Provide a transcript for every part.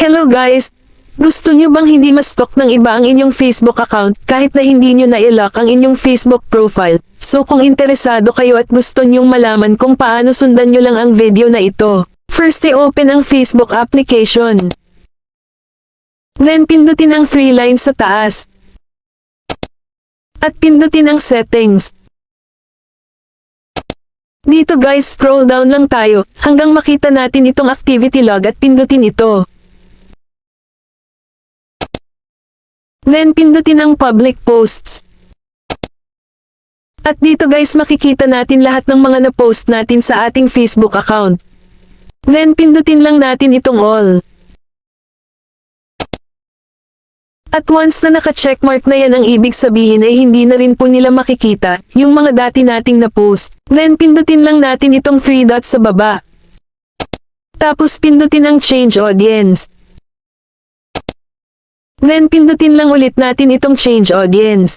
Hello guys! Gusto nyo bang hindi ma-stalk ng iba ang inyong Facebook account kahit na hindi nyo na-lock ang inyong Facebook profile? So kung interesado kayo at gusto nyong malaman kung paano sundan nyo lang ang video na ito, first i-open ang Facebook application. Then pindutin ang 3 lines sa taas. At pindutin ang settings. Dito guys, scroll down lang tayo hanggang makita natin itong activity log at pindutin ito. Then pindutin ang public posts. At dito guys makikita natin lahat ng mga na-post natin sa ating Facebook account. Then pindutin lang natin itong all. At once na naka-checkmark na yan, ang ibig sabihin ay hindi na rin po nila makikita yung mga dati nating na-post. Then pindutin lang natin itong 3 dots sa baba. Tapos pindutin ang change audience. Then pindutin lang ulit natin itong change audience.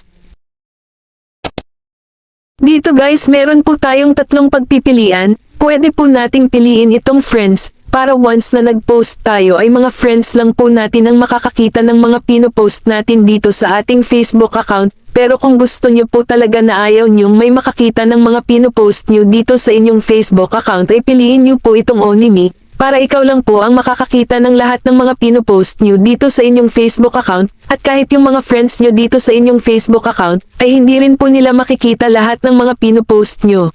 Dito guys meron po tayong tatlong pagpipilian. Pwede po nating piliin itong friends, para once na nag-post tayo ay mga friends lang po natin ang makakakita ng mga pinopost natin dito sa ating Facebook account. Pero kung gusto nyo po talaga na ayaw nyong may makakita ng mga pinopost nyo dito sa inyong Facebook account ay piliin nyo po itong Only Me, para ikaw lang po ang makakakita ng lahat ng mga pinopost nyo dito sa inyong Facebook account, at kahit yung mga friends nyo dito sa inyong Facebook account, ay hindi rin po nila makikita lahat ng mga pinopost nyo.